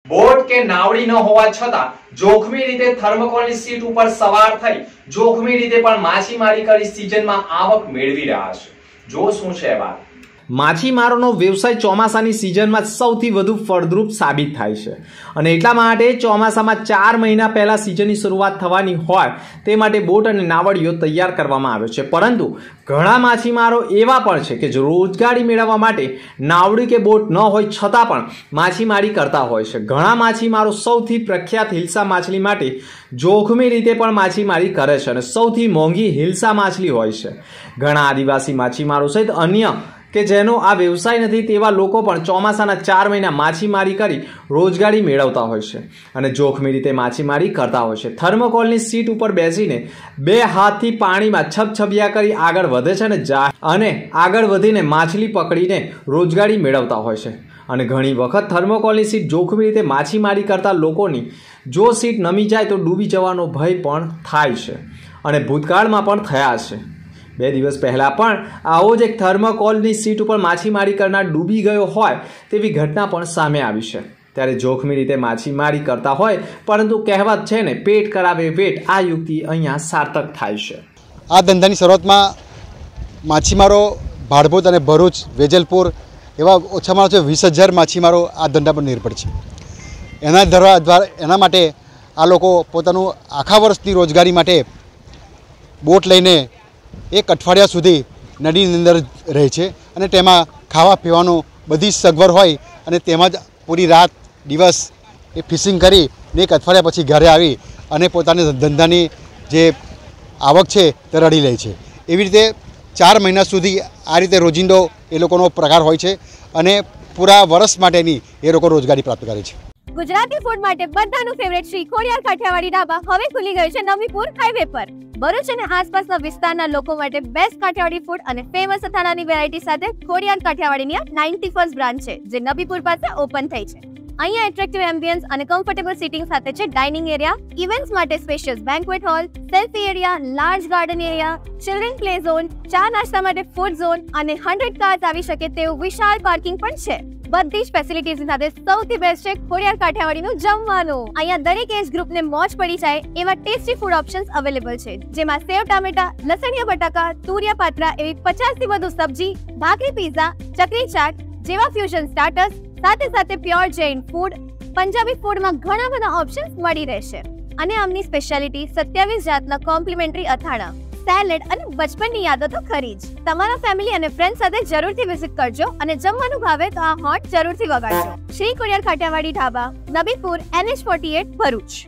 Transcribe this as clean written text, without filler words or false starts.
Boat કે નાવડી ન હોવા છતાં જોખમી રીતે થર્મોકોલની સીટ ઉપર સવાર થઈ જોખમી રીતે પણ માછીમારી કરી સિઝનમાં આવક મેળવી રહ્યા છે. જો શું છે વાત. માછીમારોનો વ્યવસાય ચોમાસાની સિઝનમાં સૌથી વધુ ફળદ્રુપ સાબિત થાય છે અને એટલા માટે ચોમાસામાં 4 મહિના પહેલા સિઝનની શરૂઆત થવાની હોય તે માટે બોટ અને નાવડીઓ તૈયાર કરવામાં આવે છે. પરંતુ ઘણા માછીમારો એવા પણ છે કે જો રોજગારી મેળવવા માટે નાવડી કે બોટ ન હોય છતાં પણ માછીમારી કરતા હોય છે. ઘણા માછીમારો સૌથી પ્રખ્યાત હિલ્સા માછલી માટે જોખમી રીતે પણ માછીમારી કરે છે અને સૌથી મોંઘી હિલ્સા માછલી હોય છે. ઘણા આદિવાસી માછીમારો સહિત અન્ય કે જેનો આ વ્યવસાય નથી તેવા લોકો પણ ચોમાસાના 4 મહિના માછીમારી કરી રોજગારી મેળવતા હોય છે અને જોખમી રીતે માછીમારી કરતા હોય છે. થર્મોકોલની સીટ ઉપર બેસીને 2 હાથથી પાણીમાં છબછબિયા કરી આગળ વધે છે અને આગળ વધીને માછલી પકડીને રોજગારી મેળવતા હોય છે. અને ઘણી વખત થર્મોકોલની સીટ જોખમી રીતે માછીમારી કરતા લોકોની જો સીટ નમી જાય તો ડૂબી જવાનો ભય પણ થાય છે અને ભૂતકાળમાં પણ થયા છે. 2 દિવસ પહેલાં પણ આવો જ એક થર્મોકોલની સીટ ઉપર માછીમારી કરનાર ડૂબી ગયો હોય તેવી ઘટના પણ સામે આવી છે. ત્યારે જોખમી રીતે માછીમારી કરતા હોય પરંતુ કહેવત છે ને, પેટ કરાવે વેટ. આ યુક્તિ અહીંયા સાર્થક થાય છે. આ ધંધાની શરૂઆતમાં માછીમારો ભાડભૂત અને ભરૂચ, વેજલપુર એવા ઓછામાં ઓછા 20,000 માછીમારો આ ધંધા પર નિર્ભર છે. એના માટે આ લોકો પોતાનું આખા વર્ષની રોજગારી માટે બોટ લઈને 1 અઠવાડિયા સુધી નદીની અંદર રહે છે અને તેમાં ખાવા પીવાનું બધી સગવડ હોય અને તેમાં જ પૂરી રાત દિવસ એ ફિશિંગ કરી ને 1 અઠવાડિયા પછી ઘરે આવી અને પોતાની ધંધાની જે આવક છે તે રળી લે છે. એવી રીતે 4 મહિના સુધી આ રીતે રોજિંદો એ લોકોનો પ્રકાર હોય છે અને પૂરા વર્ષ માટેની એ લોકો રોજગારી પ્રાપ્ત કરે છે. ગુજરાતી ફૂડ માટે બધાનું ફેવરેટ શ્રી ખોડિયાર કાઠિયાવાડી ઢાબા હવે ખુલી ગયું છે નબીપુર હાઈવે પર. ભરૂચ અને આસપાસના વિસ્તારના લોકો માટે બેસ્ટ કાઠિયાવાડી ફૂડ અને ફેમસ અથાણાની વેરાયટી સાથે ખોડિયાર કાઠિયાવાડીની 91st બ્રાન્ચ છે જે નબીપુર પાસે ઓપન થઈ છે. અહીંયા એટ્રેક્ટિવ એમ્બિયન્સ અને કમ્ફર્ટેબલ સીટિંગ સાથે છે ડાઇનિંગ એરિયા, ઇવેન્ટ્સ માટે spacious banquet hall, selfie area, large garden area, children play zone, ચા નાસ્તા માટે ફૂડ ઝોન અને 100 કાર્સ આવી શકે તેવું વિશાળ પાર્કિંગ પણ છે. બધી જ ફેસિલિટીઝ સાથે સૌથી બેસ્ટ છે ખોડિયાર કાઠિયાવાડીનું જમવાનું. અહીંયા દરેક એજ ગ્રુપને મોજ પડી જાય એવા ટેસ્ટી ફૂડ ઓપ્શન્સ અવેલેબલ છે જેમાં સેવ ટામેટા, લસણિયા બટાકા, તુરિયા પાત્રા એવી 50 થી વધુ સબ્જી, ભાખરી, પીઝા, ચકરી ચાટ જેવા ફ્યુઝન સ્ટાર્ટર્સ સાથે પ્યોર જૈન ફૂડ, પંજાબી ફૂડમાં ઘણા બધા ઓપ્શન્સ મળી રહેશે. અને આમની સ્પેશિયાલિટી 27 જાતના કોમ્પ્લિમેન્ટરી અથાણા, સેલેડ અને બચપનની યાદો તો ખરી જ. તમારા ફેમિલી અને ફ્રેન્ડ સાથે જરૂરથી વિઝિટ કરજો અને જમવાનું ભાવે તો આ હોટ જરૂરથી વગાડજો. શ્રી ખોડિયાર કાઠિયાવાડી ઢાબા, નબીપુર, NH48, ભરૂચ.